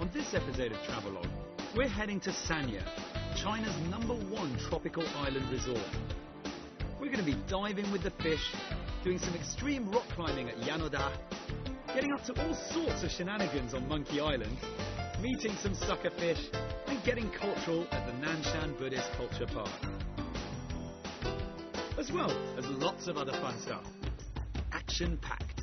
On this episode of Travelogue, we're heading to Sanya, China's #1 tropical island resort. We're going to be diving with the fish, doing some extreme rock climbing at Yanoda, getting up to all sorts of shenanigans on Monkey Island, meeting some sucker fish, and getting cultural at the Nanshan Buddhist Culture Park. As well as lots of other fun stuff. Action-packed.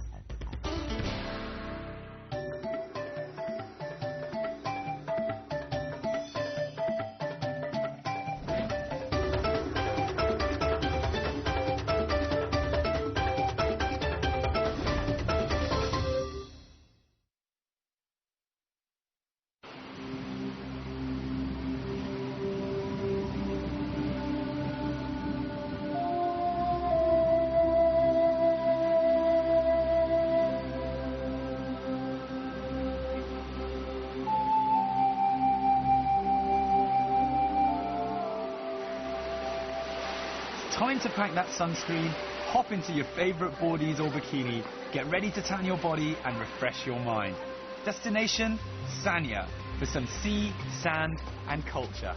Time to pack that sunscreen, hop into your favourite boardies or bikini, get ready to tan your body and refresh your mind. Destination, Sanya, for some sea, sand and culture.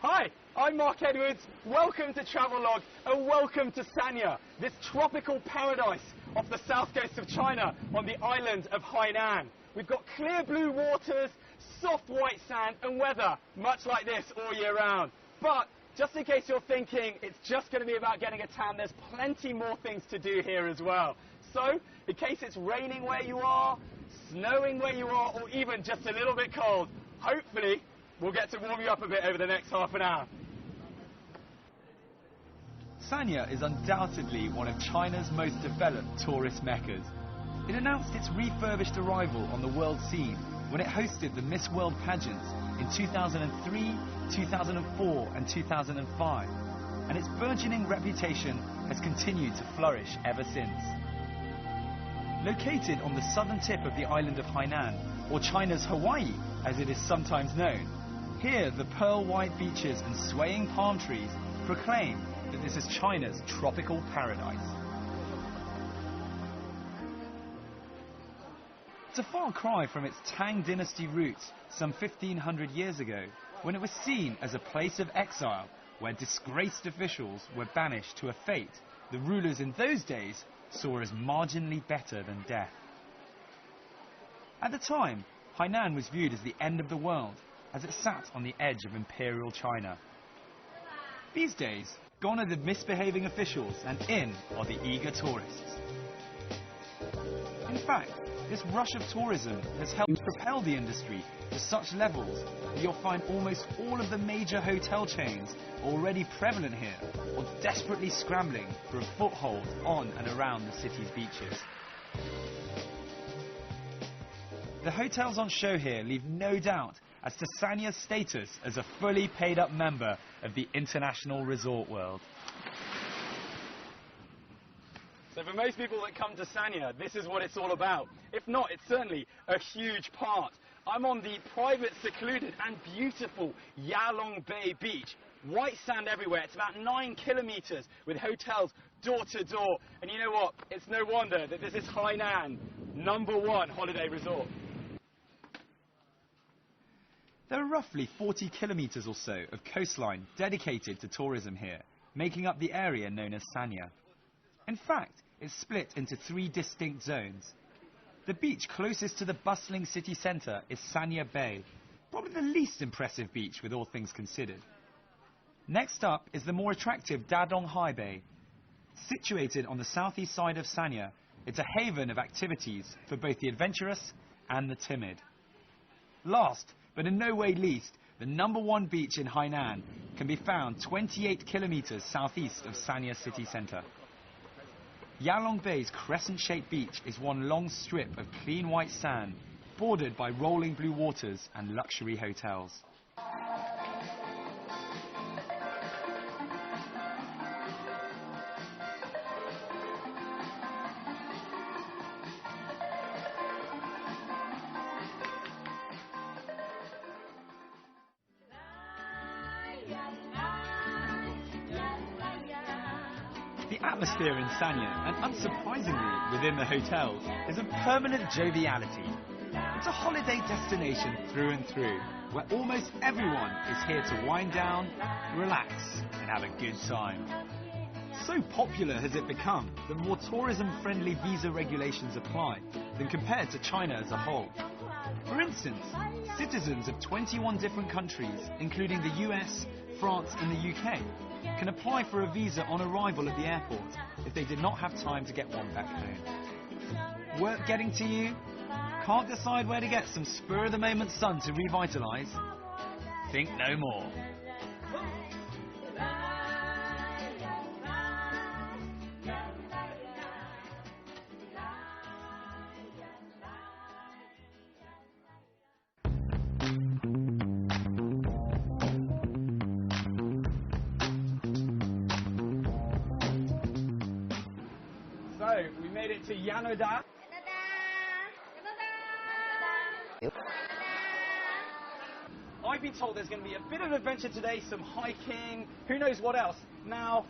Hi, I'm Mark Edwards. Welcome to Travelogue and welcome to Sanya, this tropical paradise off the south coast of China on the island of Hainan. We've got clear blue waters, soft white sand and weather much like this all year round. But just in case you're thinking it's just going to be about getting a tan, there's plenty more things to do here as well. So, in case it's raining where you are, snowing where you are, or even just a little bit cold, hopefully we'll get to warm you up a bit over the next half an hour. Sanya is undoubtedly one of China's most developed tourist meccas. It announced its refurbished arrival on the world scene when it hosted the Miss World pageants in 2003, 2004 and 2005, and its burgeoning reputation has continued to flourish ever since. Located on the southern tip of the island of Hainan, or China's Hawaii as it is sometimes known, here the pearl white beaches and swaying palm trees proclaim that this is China's tropical paradise. It's a far cry from its Tang dynasty roots some 1500 years ago, when it was seen as a place of exile where disgraced officials were banished to a fate the rulers in those days saw as marginally better than death. At the time, Hainan was viewed as the end of the world, as it sat on the edge of imperial China. These days, gone are the misbehaving officials and in are the eager tourists. In fact, this rush of tourism has helped propel the industry to such levels that you'll find almost all of the major hotel chains already prevalent here or desperately scrambling for a foothold on and around the city's beaches. The hotels on show here leave no doubt as to Sanya's status as a fully paid up member of the international resort world. So for most people that come to Sanya, this is what it's all about. If not, it's certainly a huge part. I'm on the private, secluded and beautiful Yalong Bay beach. White sand everywhere. It's about 9 kilometers with hotels door to door. And you know what? It's no wonder that this is Hainan, #1 holiday resort. There are roughly 40 kilometers or so of coastline dedicated to tourism here, making up the area known as Sanya. In fact, it's split into 3 distinct zones. The beach closest to the bustling city centre is Sanya Bay, probably the least impressive beach with all things considered. Next up is the more attractive Dadong Hai Bay. Situated on the southeast side of Sanya, it's a haven of activities for both the adventurous and the timid. Last, but in no way least, the #1 beach in Hainan can be found 28 kilometers southeast of Sanya city centre. Yalong Bay's crescent-shaped beach is one long strip of clean white sand, bordered by rolling blue waters and luxury hotels. The atmosphere in Sanya, and unsurprisingly within the hotels, is of permanent joviality. It's a holiday destination through and through, where almost everyone is here to wind down, relax, and have a good time. So popular has it become that more tourism-friendly visa regulations apply than compared to China as a whole. For instance, citizens of 21 different countries, including the US, France and the UK, can apply for a visa on arrival at the airport if they did not have time to get one back home. Work getting to you? Can't decide where to get some spur-of-the-moment sun to revitalise? Think no more. So, we made it to Yanoda. I've been told there's going to be a bit of adventure today, some hiking, who knows what else. Now,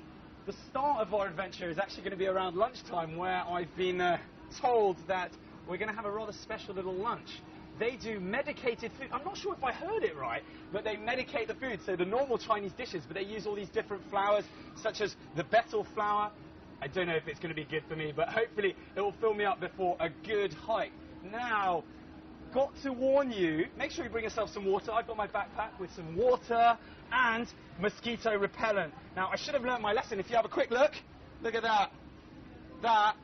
the start of our adventure is actually going to be around lunchtime, where I've been told that we're going to have a rather special little lunch. They do medicated food. I'm not sure if I heard it right, but they medicate the food. So the normal Chinese dishes, but they use all these different flours, such as the betel flour. I don't know if it's going to be good for me, but hopefully it will fill me up before a good hike. Now, got to warn you, make sure you bring yourself some water. I've got my backpack with some water and mosquito repellent. Now, I should have learnt my lesson. If you have a quick look, look at that. That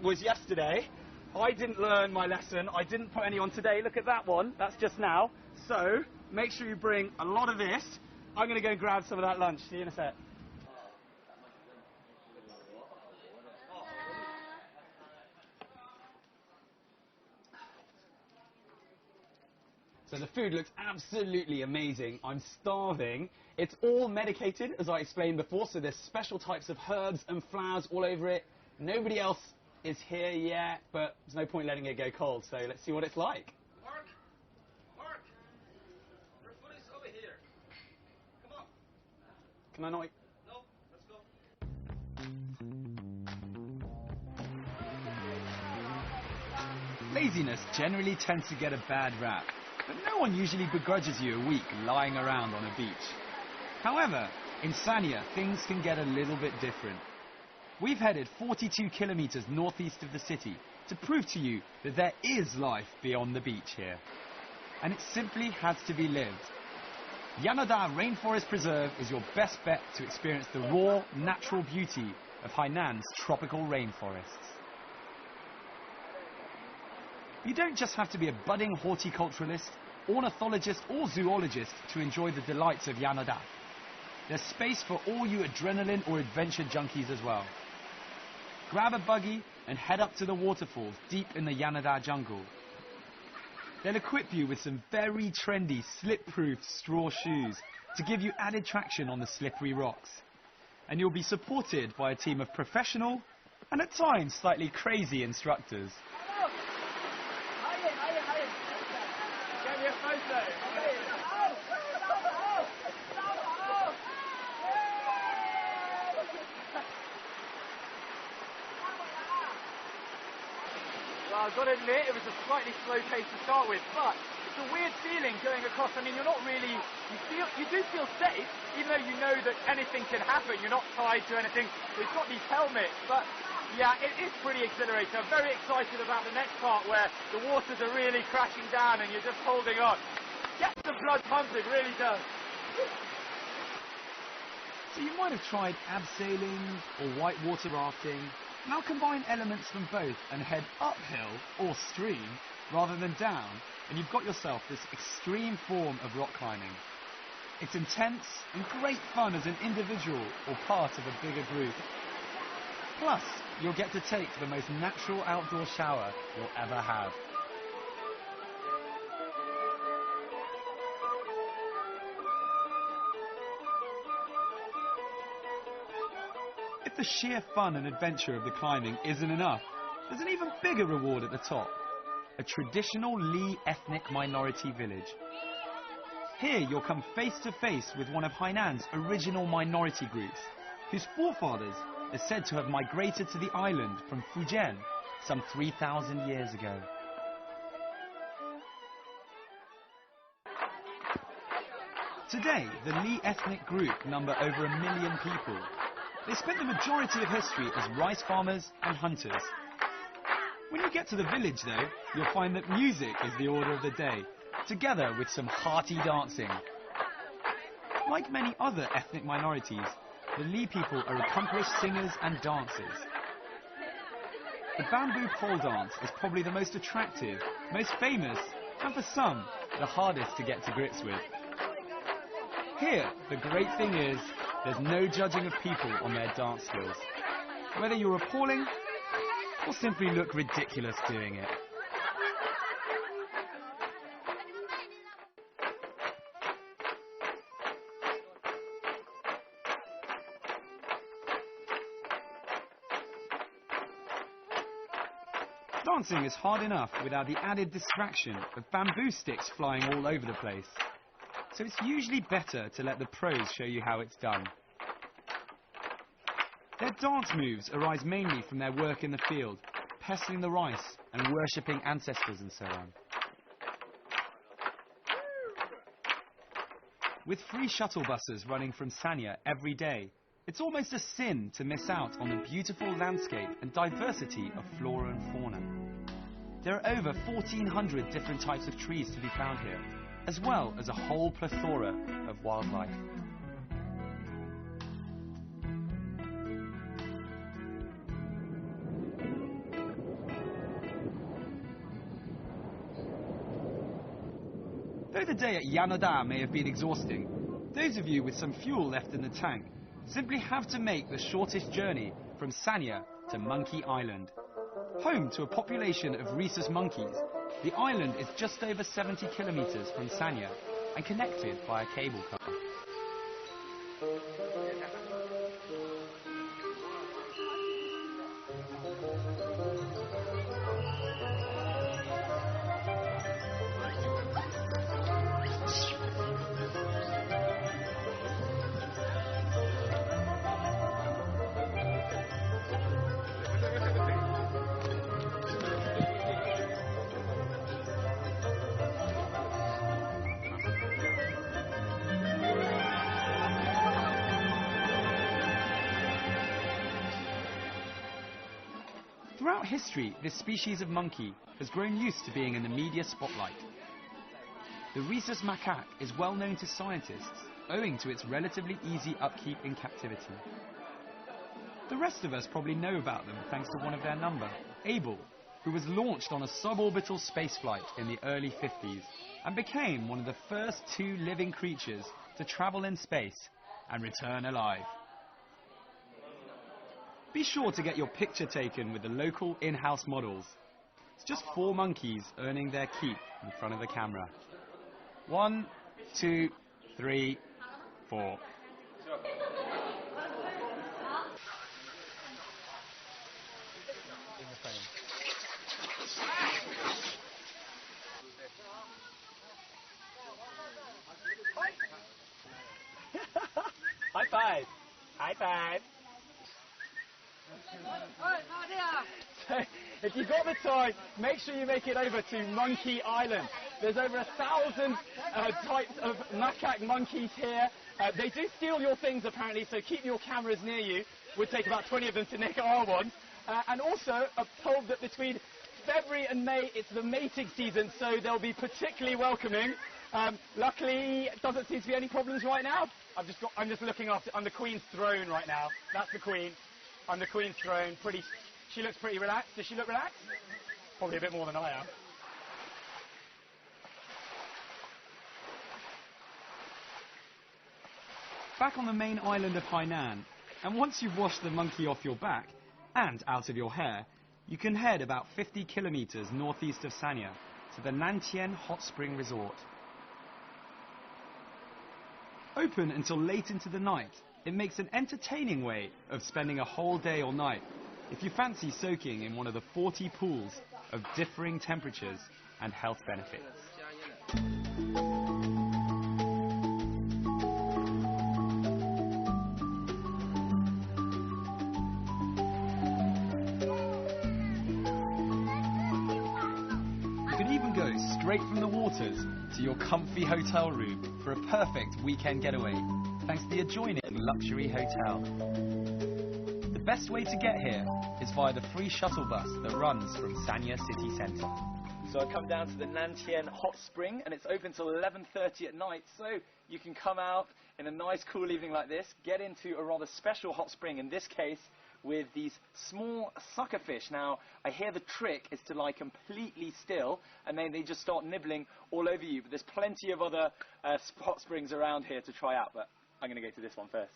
was yesterday. I didn't learn my lesson. I didn't put any on today. Look at that one. That's just now. So, make sure you bring a lot of this. I'm going to go grab some of that lunch. See you in a sec. So the food looks absolutely amazing. I'm starving. It's all medicated, as I explained before, so there's special types of herbs and flowers all over it. Nobody else is here yet, but there's no point letting it go cold, so let's see what it's like. Mark, your food is over here. Come on. Can I not? No, let's go. Laziness generally tends to get a bad rap, but no one usually begrudges you a week lying around on a beach. However, in Sanya, things can get a little bit different. We've headed 42 kilometers northeast of the city to prove to you that there is life beyond the beach here. And it simply has to be lived. Yanoda Rainforest Preserve is your best bet to experience the raw, natural beauty of Hainan's tropical rainforests. You don't just have to be a budding horticulturalist, ornithologist or zoologist to enjoy the delights of Yanoda. There's space for all you adrenaline or adventure junkies as well. Grab a buggy and head up to the waterfalls deep in the Yanoda jungle. They'll equip you with some very trendy slip-proof straw shoes to give you added traction on the slippery rocks. And you'll be supported by a team of professional and at times slightly crazy instructors. Get me a photo. Well, I've got to admit, it was a slightly slow pace to start with, but it's a weird feeling going across. I mean, you're not really, you do feel safe, even though you know that anything can happen. You're not tied to anything. We've got these helmets, but yeah, it is pretty exhilarating. I'm very excited about the next part where the waters are really crashing down and you're just holding on. Gets the blood pumping, really does. So you might have tried abseiling or whitewater rafting. Now combine elements from both and head uphill or stream rather than down, and you've got yourself this extreme form of rock climbing. It's intense and great fun as an individual or part of a bigger group. Plus, you'll get to take the most natural outdoor shower you'll ever have. If the sheer fun and adventure of the climbing isn't enough, there's an even bigger reward at the top. A traditional Li ethnic minority village. Here you'll come face to face with one of Hainan's original minority groups, whose forefathers are said to have migrated to the island from Fujian some 3,000 years ago. Today, the Li ethnic group number over 1 million people. They spent the majority of history as rice farmers and hunters. When you get to the village, though, you'll find that music is the order of the day, together with some hearty dancing. Like many other ethnic minorities, the Li people are accomplished singers and dancers. The bamboo pole dance is probably the most attractive, most famous, and for some, the hardest to get to grips with. Here, the great thing is, there's no judging of people on their dance skills, whether you're appalling or simply look ridiculous doing it. Dancing is hard enough without the added distraction of bamboo sticks flying all over the place. So it's usually better to let the pros show you how it's done. Their dance moves arise mainly from their work in the field, pestling the rice and worshipping ancestors and so on. With free shuttle buses running from Sanya every day, it's almost a sin to miss out on the beautiful landscape and diversity of flora and fauna. There are over 1,400 different types of trees to be found here, as well as a whole plethora of wildlife. Though the day at Yanoda may have been exhausting, those of you with some fuel left in the tank simply have to make the shortest journey from Sanya to Monkey Island. Home to a population of rhesus monkeys, the island is just over 70 kilometers from Sanya and connected by a cable car. Throughout history, this species of monkey has grown used to being in the media spotlight. The rhesus macaque is well known to scientists, owing to its relatively easy upkeep in captivity. The rest of us probably know about them thanks to one of their number, Abel, who was launched on a suborbital spaceflight in the early 50s and became one of the first 2 living creatures to travel in space and return alive. Be sure to get your picture taken with the local in-house models. It's just 4 monkeys earning their keep in front of the camera. 1, 2, 3, 4. High five! High five! So, if you've got the time, make sure you make it over to Monkey Island. There's over 1,000 types of macaque monkeys here. They do steal your things apparently, so keep your cameras near you. Would take about 20 of them to nick our ones. And also, I'm told that between February and May, it's the mating season, so they'll be particularly welcoming. Luckily, it doesn't seem to be any problems right now. I'm just looking after. I'm the Queen's throne right now. That's the Queen. I'm the Queen's throne. She looks pretty relaxed. Does she look relaxed? Probably a bit more than I am. Back on the main island of Hainan, and once you've washed the monkey off your back and out of your hair, you can head about 50 kilometers northeast of Sanya to the Nantian Hot Spring Resort. Open until late into the night, it makes an entertaining way of spending a whole day or night if you fancy soaking in one of the 40 pools of differing temperatures and health benefits. can even go straight from the waters to your comfy hotel room for a perfect weekend getaway, thanks to the adjoining luxury hotel. The best way to get here is via the free shuttle bus that runs from Sanya city centre. So I've come down to the Nantian hot spring, and it's open till 11:30 at night, so you can come out in a nice cool evening like this, get into a rather special hot spring, in this case with these small sucker fish. Now, I hear the trick is to lie completely still, and then they just start nibbling all over you. But there's plenty of other hot springs around here to try out, but I'm going to go to this one first.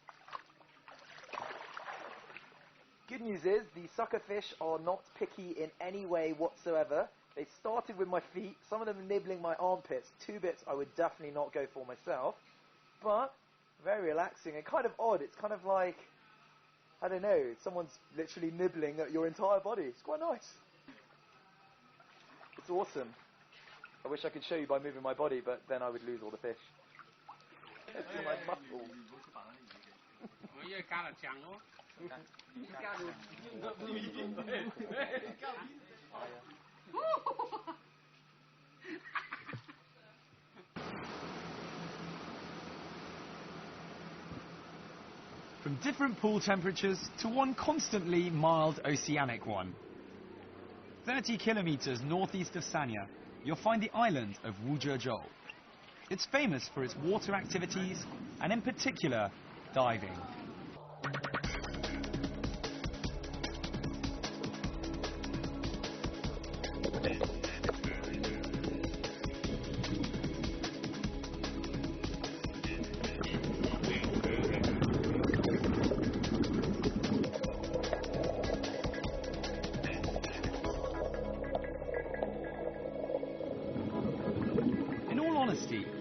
Good news is, the sucker fish are not picky in any way whatsoever. They started with my feet, some of them nibbling my armpits. 2 bits I would definitely not go for myself, but very relaxing and kind of odd. It's kind of like, I don't know, someone's literally nibbling at your entire body. It's quite nice. It's awesome. I wish I could show you by moving my body, but then I would lose all the fish. It's my muscles. From different pool temperatures to one constantly mild oceanic one. 30 kilometers northeast of Sanya, you'll find the island of Wuzhezhou. It's famous for its water activities and in particular, diving.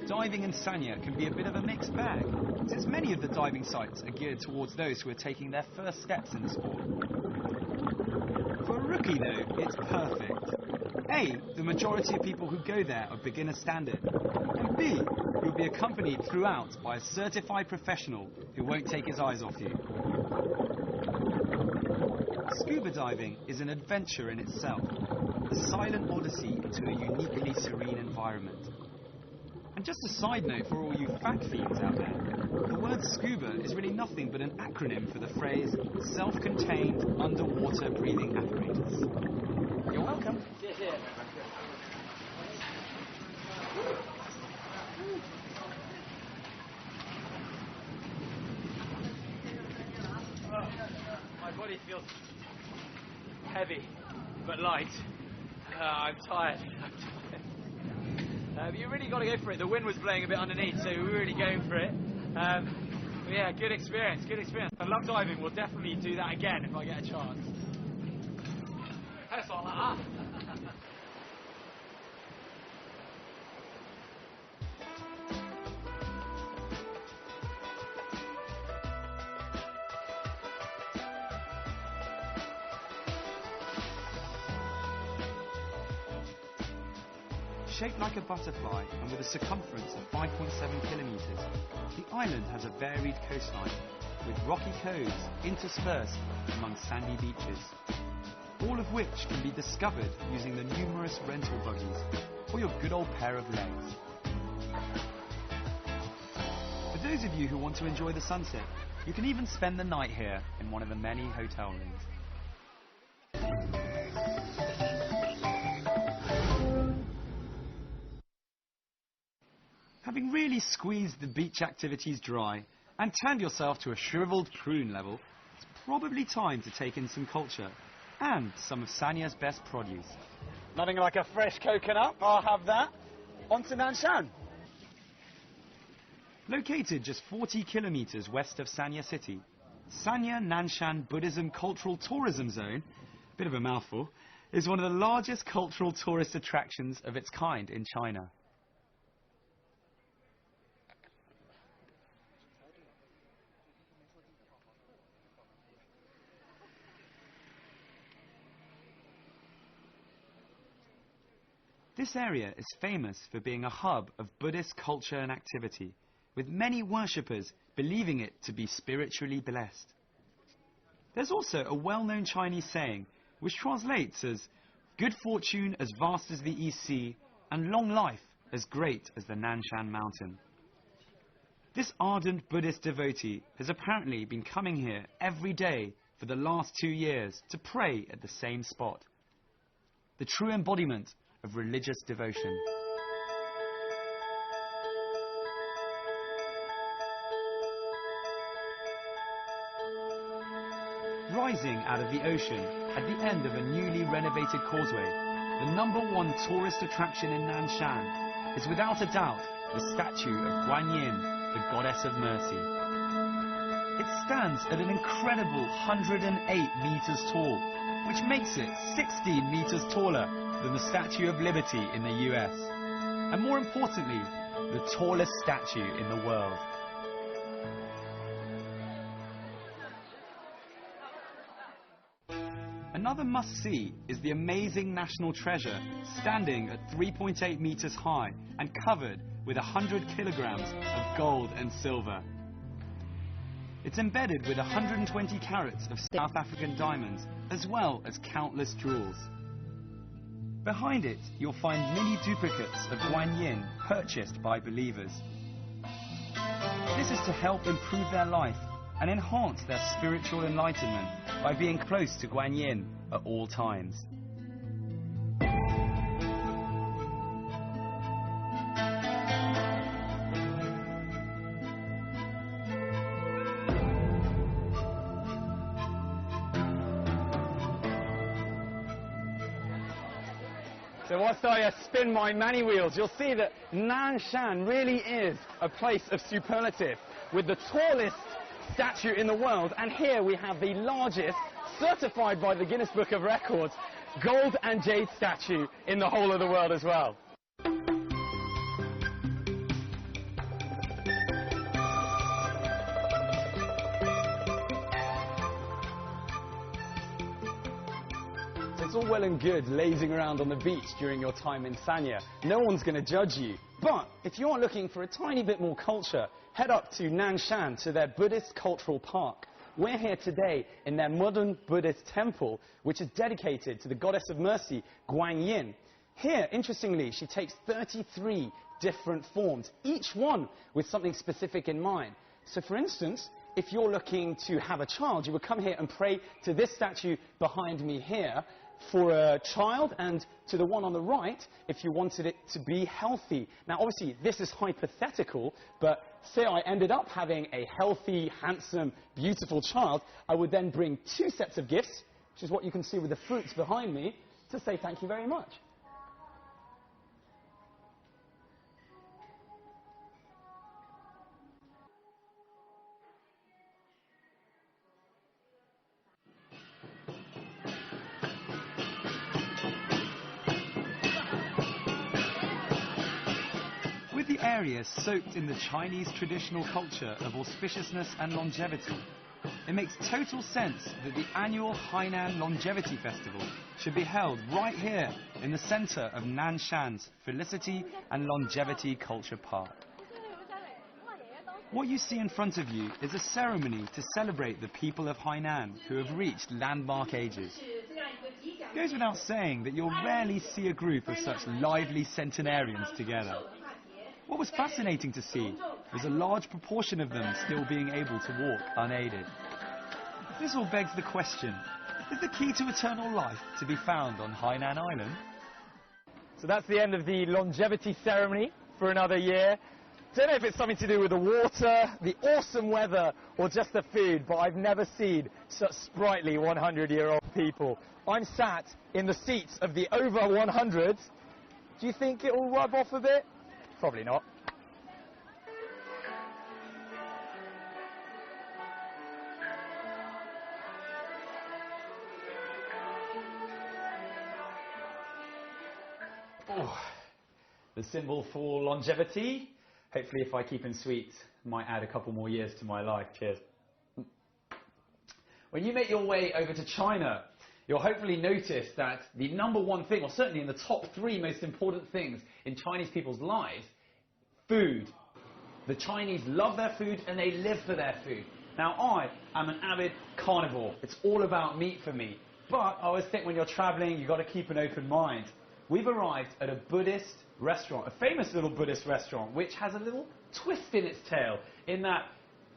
Diving in Sanya can be a bit of a mixed bag, since many of the diving sites are geared towards those who are taking their first steps in the sport. For a rookie though, it's perfect. A, the majority of people who go there are beginner standard, and B, you'll be accompanied throughout by a certified professional who won't take his eyes off you. Scuba diving is an adventure in itself, a silent odyssey into a uniquely serene environment. And just a side note for all you fact fiends out there, the word scuba is really nothing but an acronym for the phrase self-contained underwater breathing apparatus. You're welcome. My body feels heavy but light. I'm tired. You really got to go for it. The wind was blowing a bit underneath, so we were really going for it. But yeah, good experience, good experience. I love diving. We'll definitely do that again if I get a chance. That's all that. Shaped like a butterfly and with a circumference of 5.7 kilometers, the island has a varied coastline with rocky coves interspersed among sandy beaches, all of which can be discovered using the numerous rental buggies or your good old pair of legs. For those of you who want to enjoy the sunset, you can even spend the night here in one of the many hotel rooms. Having really squeezed the beach activities dry and turned yourself to a shriveled prune level, it's probably time to take in some culture and some of Sanya's best produce. Nothing like a fresh coconut. I'll have that. On to Nanshan. Located just 40 kilometers west of Sanya city, Sanya Nanshan Buddhism Cultural Tourism Zone, bit of a mouthful, is one of the largest cultural tourist attractions of its kind in China. This area is famous for being a hub of Buddhist culture and activity, with many worshippers believing it to be spiritually blessed. There's also a well-known Chinese saying, which translates as, good fortune as vast as the East Sea, and long life as great as the Nanshan mountain. This ardent Buddhist devotee has apparently been coming here every day for the last 2 years to pray at the same spot. The true embodiment of religious devotion. Rising out of the ocean at the end of a newly renovated causeway, the #1 tourist attraction in Nanshan is without a doubt the statue of Guan Yin, the goddess of mercy. It stands at an incredible 108 meters tall, which makes it 16 meters taller than the Statue of Liberty in the US, and more importantly, the tallest statue in the world. Another must-see is the amazing national treasure, standing at 3.8 meters high and covered with 100 kilograms of gold and silver. It's embedded with 120 carats of South African diamonds, as well as countless jewels. Behind it, you'll find mini duplicates of Guan Yin purchased by believers. This is to help improve their life and enhance their spiritual enlightenment by being close to Guan Yin at all times. So whilst I spin my mani wheels, you'll see that Nanshan really is a place of superlative, with the tallest statue in the world, and here we have the largest, certified by the Guinness Book of Records, gold and jade statue in the whole of the world as well. It's all well and good lazing around on the beach during your time in Sanya. No one's going to judge you. But if you're looking for a tiny bit more culture, head up to Nanshan to their Buddhist Cultural Park. We're here today in their modern Buddhist temple, which is dedicated to the Goddess of Mercy, Guan Yin. Here, interestingly, she takes 33 different forms, each one with something specific in mind. So, for instance, if you're looking to have a child, you would come here and pray to this statue behind me here for a child, and to the one on the right if you wanted it to be healthy. Now, obviously, this is hypothetical, but say I ended up having a healthy, handsome, beautiful child, I would then bring 2 sets of gifts, which is what you can see with the fruits behind me, to say thank you very much. With the area soaked in the Chinese traditional culture of auspiciousness and longevity, it makes total sense that the annual Hainan Longevity Festival should be held right here in the center of Nanshan's Felicity and Longevity Culture Park. What you see in front of you is a ceremony to celebrate the people of Hainan who have reached landmark ages. It goes without saying that you'll rarely see a group of such lively centenarians together. What was fascinating to see was a large proportion of them still being able to walk unaided. This all begs the question, is the key to eternal life to be found on Hainan Island? So that's the end of the longevity ceremony for another year. Don't know if it's something to do with the water, the awesome weather, or just the food, but I've never seen such sprightly 100-year-old people. I'm sat in the seats of the over 100s. Do you think it will rub off a bit? Probably not. Oh, the symbol for longevity. Hopefully, if I keep him sweet, might add a couple more years to my life. Cheers. When you make your way over to China, you'll hopefully notice that the #1 thing, or certainly in the top 3 most important things in Chinese people's lives, food. The Chinese love their food and they live for their food. Now, I am an avid carnivore. It's all about meat for me. But I always think when you're traveling, you've got to keep an open mind. We've arrived at a Buddhist restaurant, a famous little Buddhist restaurant, which has a little twist in its tail, in that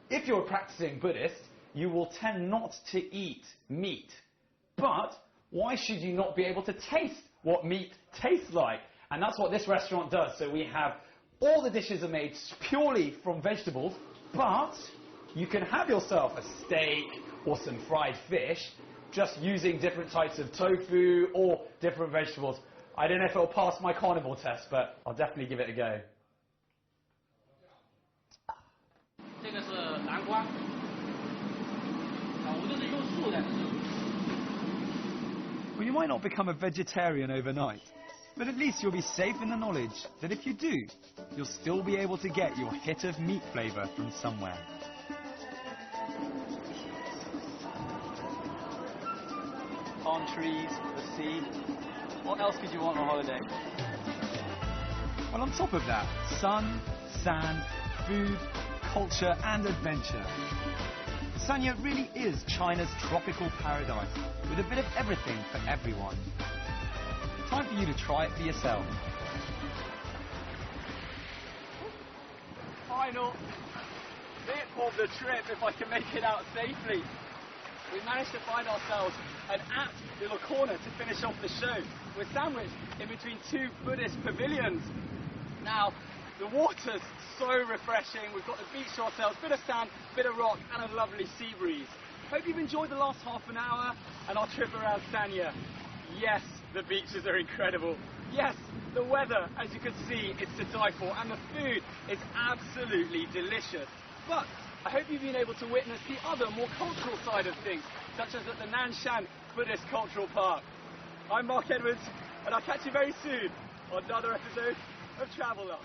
if you're a practicing Buddhist, you will tend not to eat meat. But why should you not be able to taste what meat tastes like? And that's what this restaurant does. So we have all the dishes are made purely from vegetables, but you can have yourself a steak or some fried fish just using different types of tofu or different vegetables. I don't know if it'll pass my carnivore test, but I'll definitely give it a go. Well, you might not become a vegetarian overnight, but at least you'll be safe in the knowledge that if you do, you'll still be able to get your hit of meat flavour from somewhere. Palm trees, the sea. What else could you want on a holiday? Well, on top of that, sun, sand, food, culture and adventure. Sanya really is China's tropical paradise, with a bit of everything for everyone. Time for you to try it for yourself. Final bit of the trip, if I can make it out safely. We managed to find ourselves an apt little corner to finish off the show. We're sandwiched in between two Buddhist pavilions. Now, the water's so refreshing. We've got the beach to ourselves, bit of sand, bit of rock, and a lovely sea breeze. Hope you've enjoyed the last half an hour and our trip around Sanya. Yes, the beaches are incredible. Yes, the weather, as you can see, is to die for, and the food is absolutely delicious. But I hope you've been able to witness the other, more cultural side of things, such as at the Nanshan Buddhist Cultural Park. I'm Mark Edwards, and I'll catch you very soon on another episode of Travelogue.